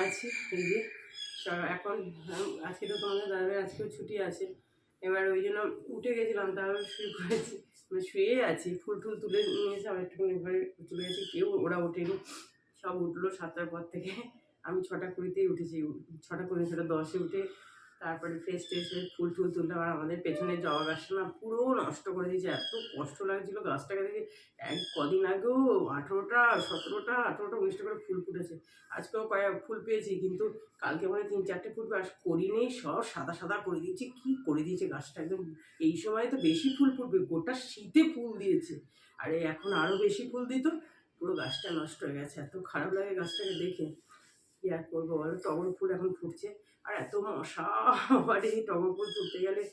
আছি। এই যে এখন আজকে তো তোমাদের দাদাভাই আজকেও ছুটি আছে, এবার ওই জন্য উঠে গেছিলাম, তারপর শুয়ে পড়েছি, মানে শুয়ে আছি, ফুল টুল তুলে নিয়েছি, আমার একটুখানি ঘরে চলে গেছি, কেউ ওরা ওঠেনি, সব উঠলো 7টার পর থেকে। আমি 6:20তেই উঠেছি, 6:20 6:10 উঠে তারপরে ফ্রেশ ট্রেশ হয়ে ফুল টুল তুললাম। আর আমাদের পেছনে জবা গাছটা না পুরো নষ্ট করে দিয়েছে, এত কষ্ট লাগছিল গাছটাকে দেখে। কদিন আগেও 18টা 17টা 18টা 19টা করে ফুল ফুটেছে, আজকেও কয়েক ফুল পেয়েছি, কিন্তু কালকে মানে 3-4টে ফুল আর করিনি, সব সাদা সাদা করে দিয়েছি। কি করে দিয়েছে গাছটা একদম। এই সময় তো বেশি ফুল ফুটবে, গোটা শীতে ফুল দিয়েছে, আর এখন আরও বেশি ফুল দিত, পুরো গাছটা নষ্ট হয়ে গেছে। এত খারাপ লাগে গাছটাকে দেখে, কি আর করবো বলো। টগর ফুল এখন ফুটছে, আর এত মশা, আবার এই টগর ফুল তুলতে গেলে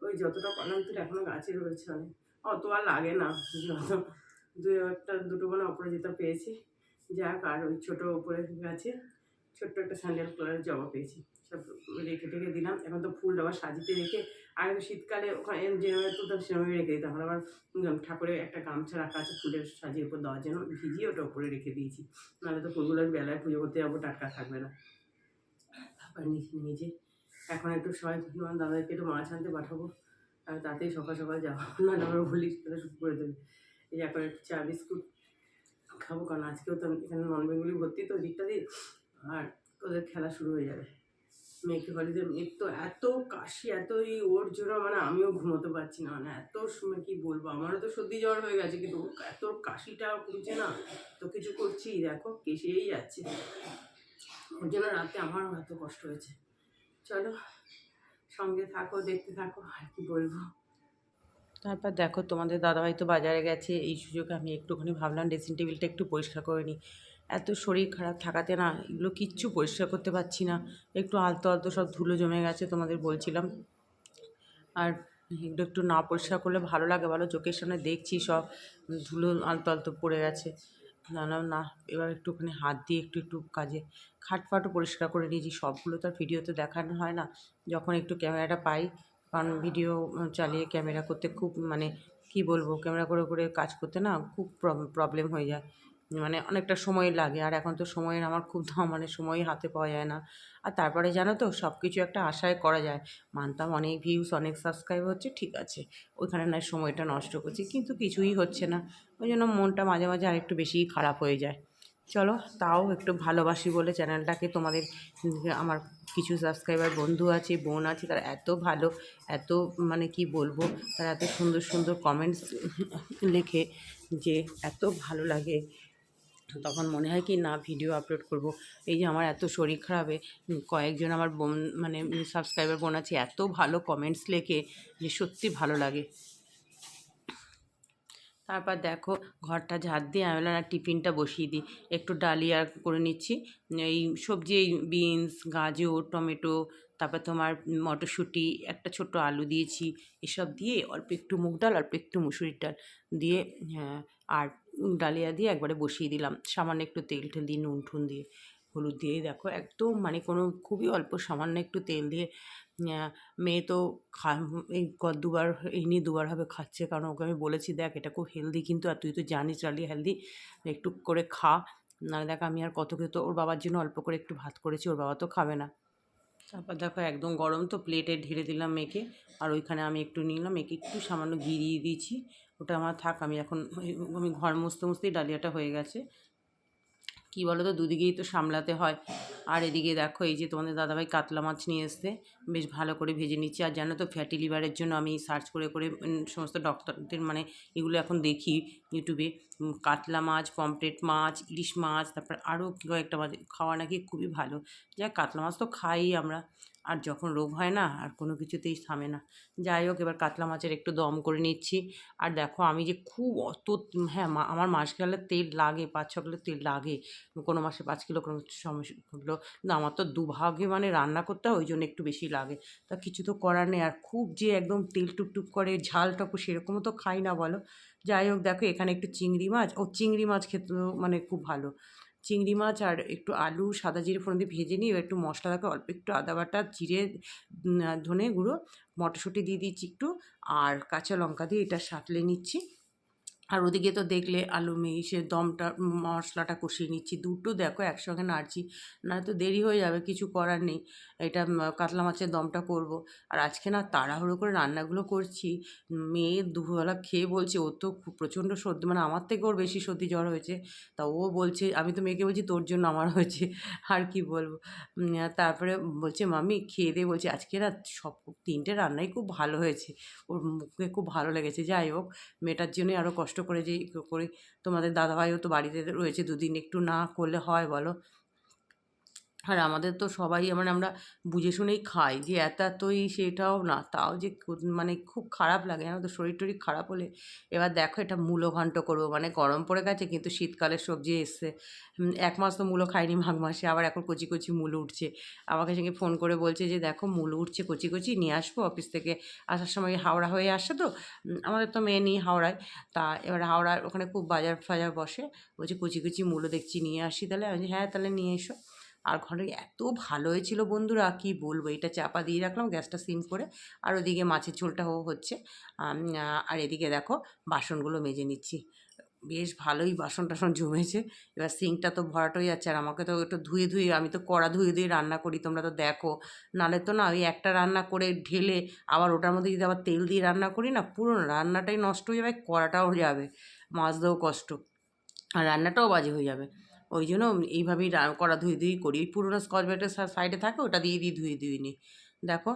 ওই যতটা কলাম তুলে এখনো গাছে রয়েছে অনেক, অত আর লাগে না, যত দুটো মানে অপরাজিতা পেয়েছি যাক, আর ওই ছোটো ওপরে গাছে ছোট্ট একটা স্যান্ডেল কালারের জবা পেয়েছি, সব রেখে টেখে দিলাম। এখন তো ফুল আবার সাজিতে রেখে, আগে শীতকালে ওখানে যেভাবে তুলতাম সেভাবে রেখে দিতাম, এখন আবার ঠাকুরের একটা গামছা রাখা আছে ফুলের সাজিয়ে উপর দেওয়ার জন্য, ভিজিয়ে ওটা উপরে রেখে দিয়েছি, নাহলে তো ফুলগুলো বেলায় পুজো করতে যাবো, টাটকা থাকবে না। আবার নিজে এখন একটু সবাই তোমার দাদাকে একটু মাছ আনতে পাঠাবো, আর তাতেই সকাল সকাল যাবো, নাহলে আমার বলি শুরু করে দেবে। এই যে এখন একটু চা বিস্কুট খাবো, কারণ আজকেও তো এখানে নন বেঙ্গলি ভর্তি তো দিকটা দিয়ে, আর ওদের খেলা শুরু হয়ে যাবে। মেয়েকে বাড়িতে মেয়ের তো এত কাশি, এতই ওর জন্য মানে আমিও ঘুমোতে পারছি না, মানে এত সময় কি বলবো, আমারও তো সর্দি জ্বর হয়ে গেছে, কিন্তু এত কাশিটা কমছে না, তো কিছু করছি দেখো কেসেই যাচ্ছে, ওর জন্য রাতে আমারও এত কষ্ট হয়েছে। চলো সঙ্গে থাকো, দেখতে থাকো, আর কি বলবো। তারপর দেখো তোমাদের দাদাভাই তো বাজারে গেছে, এই সুযোগে আমি একটুখানি ভাবলাম ড্রেসিং টেবিলটা একটু পরিষ্কার করে নিই। এত শরীর খারাপ থাকাতে না এগুলো কিচ্ছু পরিষ্কার করতে পারছি না, একটু আলতো আলতো সব ধুলো জমে গেছে তোমাদের বলছিলাম। আর এগুলো একটু না পরিষ্কার করলে ভালো লাগে বলো, চোখের সামনে দেখছি সব ধুলো আলতো আলতো পড়ে গেছে। না না না, এবার একটুখানি হাত দিয়ে একটু একটু কাজে খাটফাটও পরিষ্কার করে নিয়েছি, সবগুলো তো আর ভিডিওতে দেখানো হয় না, যখন একটু ক্যামেরাটা পাই, কারণ ভিডিও চালিয়ে ক্যামেরা করতে খুব মানে কি বলবো, ক্যামেরা করে করে কাজ করতে না খুব প্রবলেম হয়ে যায়, মানে অনেকটা সময় লাগে, আর এখন তো সময়ের আমার খুব মানে সময় হাতে পাওয়া যায় না। আর তারপরে জানো তো সব কিছু একটা আশায় করা যায়, মানতাম অনেক ভিউস অনেক সাবস্ক্রাইব হচ্ছে, ঠিক আছে, ওইখানে নয় সময়টা নষ্ট করছি, কিন্তু কিছুই হচ্ছে না, ওই জন্য মনটা মাঝে মাঝে আরেকটু বেশিই খারাপ হয়ে যায়। চলো তাও একটু ভালোবাসি বলে চ্যানেলটাকে তোমাদের, আমার কিছু সাবস্ক্রাইবার বন্ধু আছে, বোন আছে, তারা এত ভালো, এত মানে কি বলবো, তারা এত সুন্দর সুন্দর কমেন্টস লেখে যে এত ভালো লাগে, তখন মনে হয় কি না ভিডিও আপলোড করব। এই যে আমার এত শরীর খারাপে কয়েকজন আমার বোন মানে সাবস্ক্রাইবার বোন আছে, এত ভালো কমেন্টস লেখে যে সত্যি ভালো লাগে। তারপর দেখো ঘরটা ঝাড় দিয়ে আমি বললাম না টিফিনটা বসিয়ে দিই, একটু ডালিয়া করে নিচ্ছি, এই সবজি এই বিনস গাজর টমেটো, তারপর তোমার মটরশুঁটি, একটা ছোট্ট আলু দিয়েছি, এসব দিয়ে অল্প একটু মুগ ডাল অল্প একটু মুসুরির ডাল দিয়ে, হ্যাঁ, আর ডালিয়া দিয়ে একবারে বসিয়ে দিলাম, সামান্য একটু তেল টেল দিয়ে নুন টুন দিয়ে হলুদ দিয়ে, দেখো একদম মানে কোনো খুবই অল্প সামান্য একটু তেল দিয়ে, মেয়ে তো এই দুবার এই নিয়ে দুবার হবে খাচ্ছে, কারণ ওকে আমি বলেছি দেখ এটা খুব হেলদি কিন্তু, আর তুই তো জানিস রালি হেলদি, একটু করে খা, নাহলে দেখ আমি আর কত খেতে, ওর বাবার জন্য অল্প করে একটু ভাত করেছি, ওর বাবা তো খাবে না। তারপর দেখো একদম গরম তো প্লেটে ঢেলে দিলাম মেয়েকে, আর ওইখানে আমি একটু নিলাম, মেয়েকে একটু সামান্য ঘি দিয়ে দিয়েছি, ওটা আমার থাক, আমি এখন আমি ঘর মুছতে মুছতেই ডালিয়াটা হয়ে গেছে। কী বলো তো দুদিকেই তো সামলাতে হয়। আর এদিকে দেখো এই যে তোমাদের দাদাভাই কাতলা মাছ নিয়ে এসছে, বেশ ভালো করে ভেজে নিচ্ছি। আর জানো তো ফ্যাটি লিভারের জন্য আমি সার্চ করে করে সমস্ত ডক্টরদের মানে এগুলো এখন দেখি ইউটিউবে, কাতলা মাছ, পমফ্রেট মাছ, ইলিশ মাছ, তারপর আরও কয়েকটা মাছ খাওয়া নাকি খুবই ভালো। যাক কাতলা মাছ তো খাই আমরা, আর যখন রোগ হয় না আর কোনো কিছুতেই থামে না। যাই হোক এবার কাতলা মাছের একটু দম করে নিচ্ছি। আর দেখো আমি যে খুব অত, হ্যাঁ আমার মাস গেলে তেল লাগে, 5-6 কিলো তেল লাগে, কোনো মাসে 5 কিলো, কোনো সমস্যা কিলো, কিন্তু আমার তো দুভাগে মানে রান্না করতে হয়, ওই জন্য একটু বেশি লাগে, তা কিছু তো করার নেই। আর খুব যে একদম তেল টুকটুক করে ঝাল টকু সেরকমও তো খাই না বলো। যাই হোক দেখো এখানে একটু চিংড়ি মাছ, চিংড়ি মাছ খেতে মানে খুব ভালো, চিংড়ি মাছ আর একটু আলু সাদা জিরে ফোড়ন দিয়ে ভেজে নিই, একটু মশলা থাকে অল্প একটু আদা বাটা জিরে ধনে গুঁড়ো, মটরশুঁটি দিয়ে দিচ্ছি একটু, আর কাঁচা লঙ্কা দিয়ে এটা সাঁতলে নিচ্ছি, আর ওদিকে তো দেখলে আলু সে দমটা মশলাটা কষিয়ে নিচ্ছি, দুটো দেখো একসঙ্গে নাড়ছি, না তো দেরি হয়ে যাবে, কিছু করার নেই। এটা কাতলা মাছের দমটা করব। আর আজকে না তাড়াহুড়ো করে রান্নাগুলো করছি, মেয়ে দুপুরবেলা খেয়ে বলছে ও তো খুব প্রচণ্ড সর্দি, মানে আমার থেকে ওর বেশি সর্দি জ্বর হয়েছে। তা ও বলছে, আমি তো মেয়েকে বলছি তোর জন্য আমার হয়েছে, আর কি বলবো। তারপরে বলছে মাম্মি খেয়ে দিয়ে, বলছে আজকে না সব 3টে রান্নাই খুব ভালো হয়েছে, ওর মুখে খুব ভালো লেগেছে। যাই হোক, মেয়েটার জন্যই আরও কষ্ট করে যে করি। তোমাদের দাদাভাইও তো বাড়িতে রয়েছে, দুদিন একটু না করলে হয় বলো। আর আমাদের তো সবাই মানে আমরা বুঝে শুনেই খাই, যে এতই সেটাও না, তাও যে মানে খুব খারাপ লাগে জানো তো, শরীর টরীর খারাপ হলে। এবার দেখো এটা মূলো ঘন্ট করবো, মানে গরম পড়ে গেছে কিন্তু শীতকালের সবজি এসছে। 1 মাস তো মূলো খাইনি, মাঘ মাসে আবার এখন কচি কচি মূলো উঠছে। আমাকে সঙ্গে ফোন করে বলছে যে দেখো মূলো উঠছে কচি কচি, নিয়ে আসবো, অফিস থেকে আসার সময় হাওড়া হয়ে আসে তো, আমাদের তো মেয়ে নেই হাওড়ায়। তা এবার হাওড়ার ওখানে খুব বাজার ফাজার বসে, বলছে কচি কচি মূলো দেখছি নিয়ে আসি, তাহলে আমি বলছি হ্যাঁ তাহলে নিয়ে এসো। আর ঘরে এত ভালো হয়েছিল বন্ধুরা, কি বলবো। এটা চাপা দিয়ে রাখলাম, গ্যাসটা সিম করে, আর ওদিকে মাছের ঝোলটাও হচ্ছে। আর এদিকে দেখো বাসনগুলো মেজে নিচ্ছি, বেশ ভালোই বাসন টাসন জমেছে। এবার সিঙ্কটা তো ভরাট হয়ে যাচ্ছে, আর আমাকে তো একটু ধুয়ে ধুয়ে, আমি তো কড়া ধুয়ে ধুয়ে রান্না করি, তোমরা তো দেখো। নাহলে তো না ওই একটা রান্না করে ঢেলে আবার ওটার মধ্যে যদি আবার তেল দিয়ে রান্না করি না, পুরো রান্নাটাই নষ্ট হয়ে যাবে, কড়াটাও যাবে, মাজতেও কষ্ট, আর রান্নাটাও বাজে হয়ে যাবে। ওই জন্য এইভাবেই কড়া ধুয়ে ধুয়েই করি। ওই পুরোনো স্কচ ব্রাইটের সাইডে থাকে, ওটা দিয়ে দিয়ে ধুয়ে ধুয়ে নিই। দেখো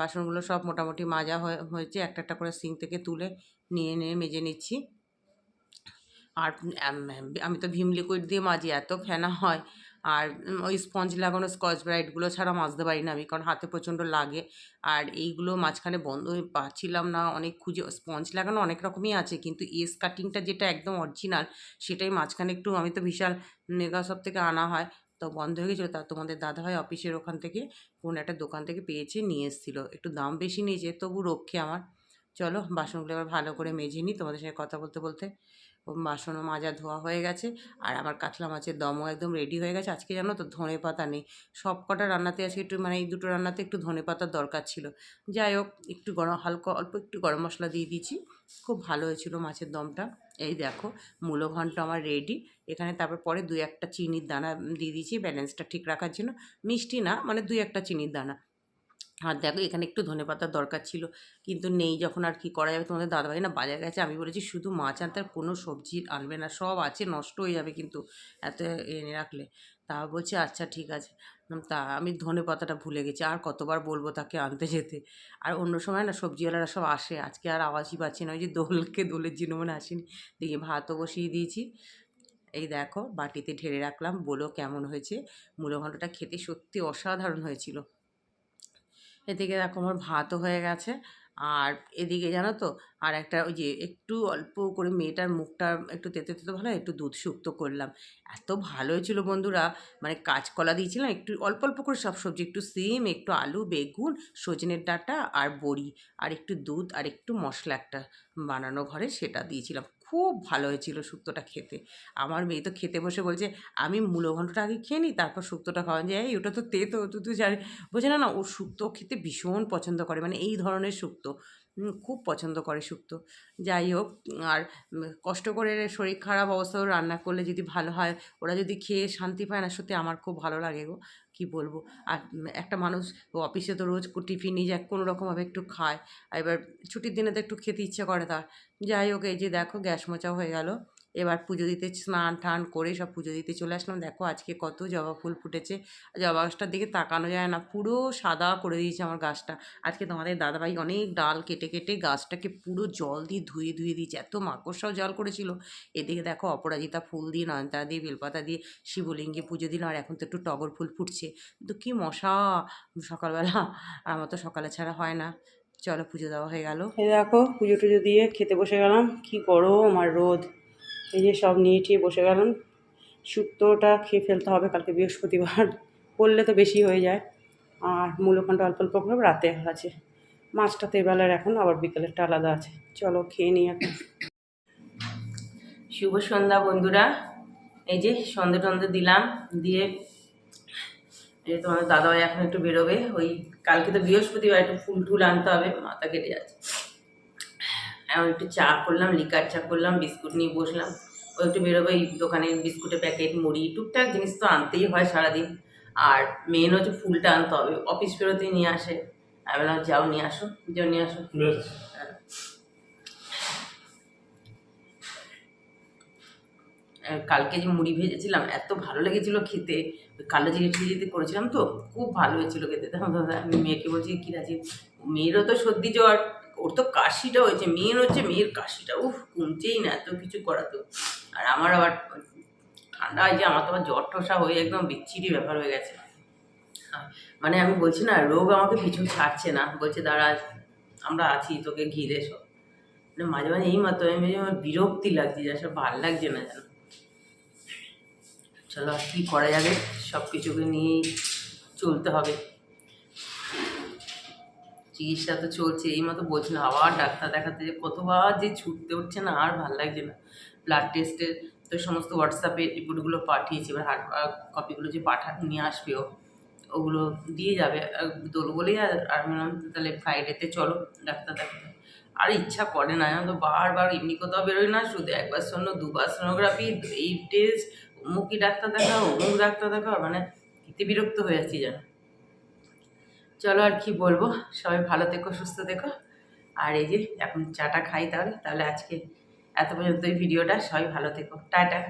বাসনগুলো সব মোটামুটি মাজা হয়েছে, একটা একটা করে সিঙ্ক থেকে তুলে নিয়ে নিয়ে মেজে নিচ্ছি। আর আমি তো ভিম লিকুইড দিয়ে মাজি, এত ফেনা হয়। আর ওই স্পঞ্জ লাগানো স্কচ ব্রাইটগুলো ছাড়া মাজতে পারি না আমি, কারণ হাতে প্রচণ্ড লাগে। আর এইগুলো মাঝখানে বন্ধ পাচ্ছিলাম না, অনেক খুঁজে। স্পঞ্জ লাগানো অনেক রকমই আছে, কিন্তু এস কাটিংটা যেটা একদম অরিজিনাল, সেটাই মাঝখানে একটু, আমি তো বিশাল মেগা শপ থেকে আনা হয়, তো বন্ধ হয়ে গেছিলো। তা তোমাদের দাদাভাই অফিসের ওখান থেকে কোন একটা দোকান থেকে পেয়েছে, নিয়ে এসেছিলো, একটু দাম বেশি নিয়েছে, তবু রক্ষে আমার। চলো বাসনগুলো এবার ভালো করে মেজে নিই, তোমাদের সঙ্গে কথা বলতে বলতে। বাসনও মাজা ধোয়া হয়ে গেছে, আর আমার কাতলা মাছের দমও একদম রেডি হয়ে গেছে। আজকে জানো তো ধনে পাতা নেই, সব কটা রান্নাতে আজকে একটু, মানে এই দুটো রান্নাতে একটু ধনে পাতার দরকার ছিল। যাই হোক, একটু গরম, হালকা অল্প একটু গরম মশলা দিয়ে দিয়েছি, খুব ভালো হয়েছিল মাছের দমটা। এই দেখো মূলো ঘন্ট আমার রেডি। এখানে তারপর পরে 2-1টা চিনির দানা দিয়ে দিয়েছি, ব্যালেন্সটা ঠিক রাখার জন্য। মিষ্টি না, মানে 2-1টা চিনির দানা। আর দেখো এখানে একটু ধনেপাতার দরকার ছিল, কিন্তু নেই যখন আর কি করা যাবে। তোমাদের দাদাভাই না বাজার গেছে, আমি বলেছি শুধু মাছ আনতে, আর কোনো সবজি আনবে না, সব আছে নষ্ট হয়ে যাবে কিন্তু এত এনে রাখলে। তা বলছে আচ্ছা ঠিক আছে। তা আমি ধনেপাতাটা ভুলে গেছি, আর কতবার বলবো তাকে আনতে যেতে। আর অন্য সময় না সবজিওয়ালারা সব আসে, আজকে আর আওয়াজই পাচ্ছি না, ওই যে দোলের জন্য মনে আসেনি। দেখি ভাতও বসিয়ে দিয়েছি, এই দেখো বাটিতে ঢেলে রাখলাম, বলো কেমন হয়েছে। মূলো ঘন্টটা খেতে সত্যি অসাধারণ হয়েছিল। এদিকে দেখো আমার ভাতও হয়ে গেছে। আর এদিকে জানো তো, আর একটা ওই যে একটু অল্প করে মেয়েটার মুখটা একটু তেতো তেতো ভালো, একটু দুধ শুক্তো করলাম, এত ভালো হয়েছিল বন্ধুরা। মানে কাঁচকলা দিয়েছিলাম, একটু অল্প অল্প করে সব সবজি, একটু সিম, একটু আলু, বেগুন, সজনের ডাঁটা আর বড়ি, আর একটু দুধ, আর একটু মশলা একটা বানানো ঘরে, সেটা দিয়েছিলাম। খুব ভালো হয়েছিল শুক্তোটা খেতে। আমার মেয়ে তো খেতে বসে বলছে আমি মূলো ঘন্টটা আগে খেয়ে নিই, তারপর শুক্তোটা খাওয়ান যায়, এই ওটা তো তেতো, তুই তুই জানি। বোঝে না, না ও শুক্তো খেতে ভীষণ পছন্দ করে, মানে এই ধরনের শুক্তো খুব পছন্দ করে শুক্তো। যাই হোক, আর কষ্ট করে শরীর খারাপ অবস্থাও রান্না করলে যদি ভালো হয়, ওরা যদি খেয়ে শান্তি পায় না, সত্যি আমার খুব ভালো লাগে গো, কী বলবো। আর একটা মানুষ অফিসে তো রোজ টিফিন নিয়ে যায়, কোনো রকমভাবে একটু খায়, আর এবার ছুটির দিনে তো একটু খেতে ইচ্ছে করে তার। যাই হোক, এই যে দেখো গ্যাস মোচাও হয়ে গেল। এবার পুজো দিতে, স্নান টান করে সব পুজো দিতে চলে আসলাম। দেখো আজকে কত জবা ফুল ফুটেছে, জবা গাছটার দিকে তাকানো যায় না, পুরো সাদা করে দিয়েছে আমার গাছটা। আজকে তোমাদের দাদাভাই অনেক ডাল কেটে কেটে গাছটাকে পুরো জল দিয়ে ধুয়ে ধুয়ে দিয়েছে, এত মাকড়সাও জল করেছিল। এদিকে দেখো অপরাজিতা ফুল দিয়ে, নয়নতারা দিয়ে, বেলপাতা দিয়ে শিবলিঙ্গে পুজো দিলাম, আর এখন তো একটু টগর ফুল ফুটছে, কিন্তু কী মশা সকালবেলা, আর আমার তো সকালে ছাড়া হয় না। চলো পুজো দেওয়া হয়ে গেল। এই দেখো পুজো টুজো দিয়ে খেতে বসে গেলাম, কি গরম আর রোদ। এই যে সব নিয়ে টিয়ে বসে গেলাম। শুক্তোটা খেয়ে ফেলতে হবে, কালকে বৃহস্পতিবার, করলে তো বেশি হয়ে যায়। আর মূলখণ্ড অল্প অল্প করে রাতে আছে, মাছটা তো এবেলার এখন, আবার বিকেলেরটা আলাদা আছে। চলো খেয়ে নিই এখন। শুভ সন্ধ্যা বন্ধুরা, এই যে সন্ধে টন্ধে দিলাম, দিয়ে এই তোমাদের দাদাভাই এখন একটু বেরোবে, ওই কালকে তো বৃহস্পতিবার, একটু ফুল টুল আনতে হবে, মাথা কেটে যাচ্ছে। এখন একটু চা করলাম, লিকার চা করলাম, বিস্কুট নিয়ে বসলাম। ও একটু বেরোবে, এই দোকানের বিস্কুটের প্যাকেট, মুড়ি, টুকটাক জিনিস তো আনতেই হয় সারাদিন। আর মেন হচ্ছে ফুলটা আনতে হবে, অফিস বেরোতেই নিয়ে আসে। আমি বললাম যাও নিয়ে আসো, যাও নিয়ে আসো। কালকে যে মুড়ি ভেজেছিলাম এত ভালো লেগেছিলো খেতে, ওই কালো জিরে টিরে করেছিলাম তো, খুব ভালো হয়েছিল খেতে। তখন আমি মেয়েকে বলছি কি আছে, মেয়েরও তো সর্দি জ্বর, ওর তো কাশিটা হয়েছে, মেয়ের হচ্ছে, মেয়ের কাশিটা উফ কমছেই না, এত কিছু করাতো। আর আমার আবার ঠান্ডা হয়েছে, আমার তো আবার জ্বর ঠসা হয়ে একদম বিচ্ছিরি ব্যাপার হয়ে গেছে। মানে আমি বলছি না, রোগ আমাকে পিছু ছাড়ছে না, বলছে দাঁড়া আমরা আছি, তোকে ঘিরে সব। মানে মাঝে মাঝে এই মাত্র আমি আমার বিরক্তি লাগছে, যা সব ভাল লাগছে না যেন। চলো আর কী করা যাবে, সব কিছুকে নিয়েই চলতে হবে। চিকিৎসা তো চলছে, এই মতো বলছি না, আবার ডাক্তার দেখাতে যে কতবার যে ছুটতে উঠছে না, আর ভাল লাগছে না। ব্লাড টেস্টের তো সমস্ত হোয়াটসঅ্যাপে রিপোর্টগুলো পাঠিয়েছে, এবার হার্ড কপিগুলো যে নিয়ে আসবে ওগুলো দিয়ে যাবে দোল বলেই। আর আমি বললাম তাহলে ফ্রাইডেতে চলো ডাক্তার দেখাতে। আর ইচ্ছা করে না, আমি তো বারবার এমনি কোথাও বেরোই না, শুধু একবার শোনো, দুবার সোনোগ্রাফি, এই টেস্ট, অমুকই ডাক্তার দেখাও, অমুক ডাক্তার দেখাও, মানে এতে বিরক্ত হয়ে যাচ্ছি যেন। চলো আর কি বলবো, সবাই ভালো থেকো, সুস্থ থেকো। আর এই যে এখন চাটা খাই, তাহলে তাহলে আজকে এত পর্যন্ত এই ভিডিওটা, সবাই ভালো থেকো, টাটা।